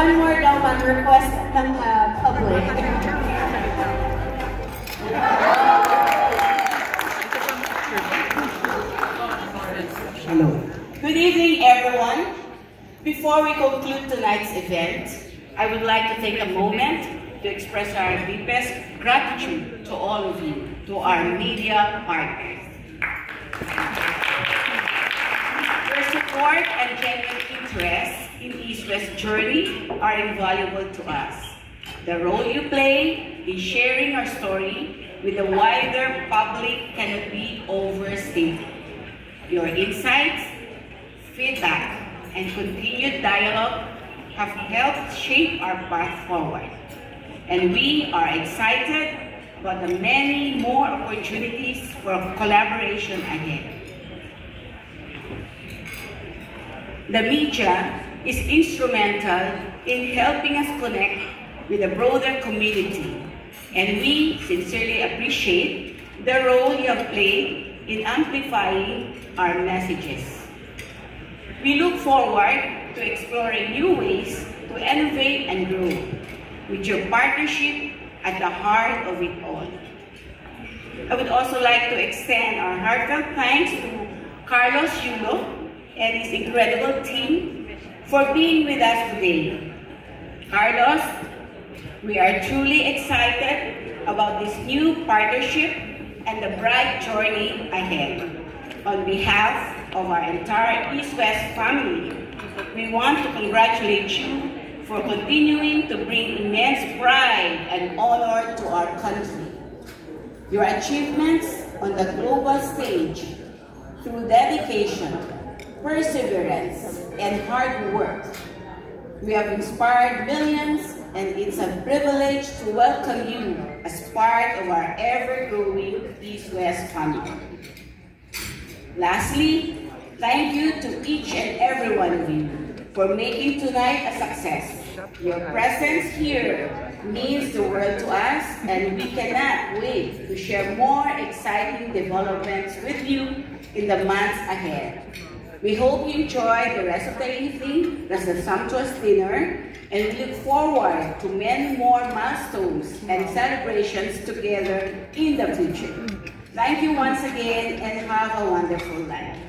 one more daw ang request ng public. Hello. Good evening, everyone. Before we conclude tonight's event, I would like to take a moment to express our deepest gratitude to all of you, to our media partners. Your support and genuine interest in East-West journey are invaluable to us. The role you play in sharing our story with the wider public cannot be overstated. Your insights, feedback, and continued dialogue have helped shape our path forward. And we are excited about the many more opportunities for collaboration ahead. The media is instrumental in helping us connect with the broader community, and we sincerely appreciate the role you have played in amplifying our messages. We look forward to exploring new ways to innovate and grow, with your partnership at the heart of it all. I would also like to extend our heartfelt thanks to Carlos Yulo and his incredible team for being with us today. Carlos, we are truly excited about this new partnership and the bright journey ahead. On behalf of our entire East-West family, we want to congratulate you for continuing to bring immense pride and honor to our country. Your achievements on the global stage, through dedication, perseverance, and hard work, we have inspired millions, and it's a privilege to welcome you as part of our ever-growing East-West family. Lastly, thank you to each and every one of you for making tonight a success. Your presence here means the world to us, and we cannot wait to share more exciting developments with you in the months ahead. We hope you enjoy the rest of the evening, that's the sumptuous dinner, and we look forward to many more milestones and celebrations together in the future. Thank you once again, and have a wonderful night.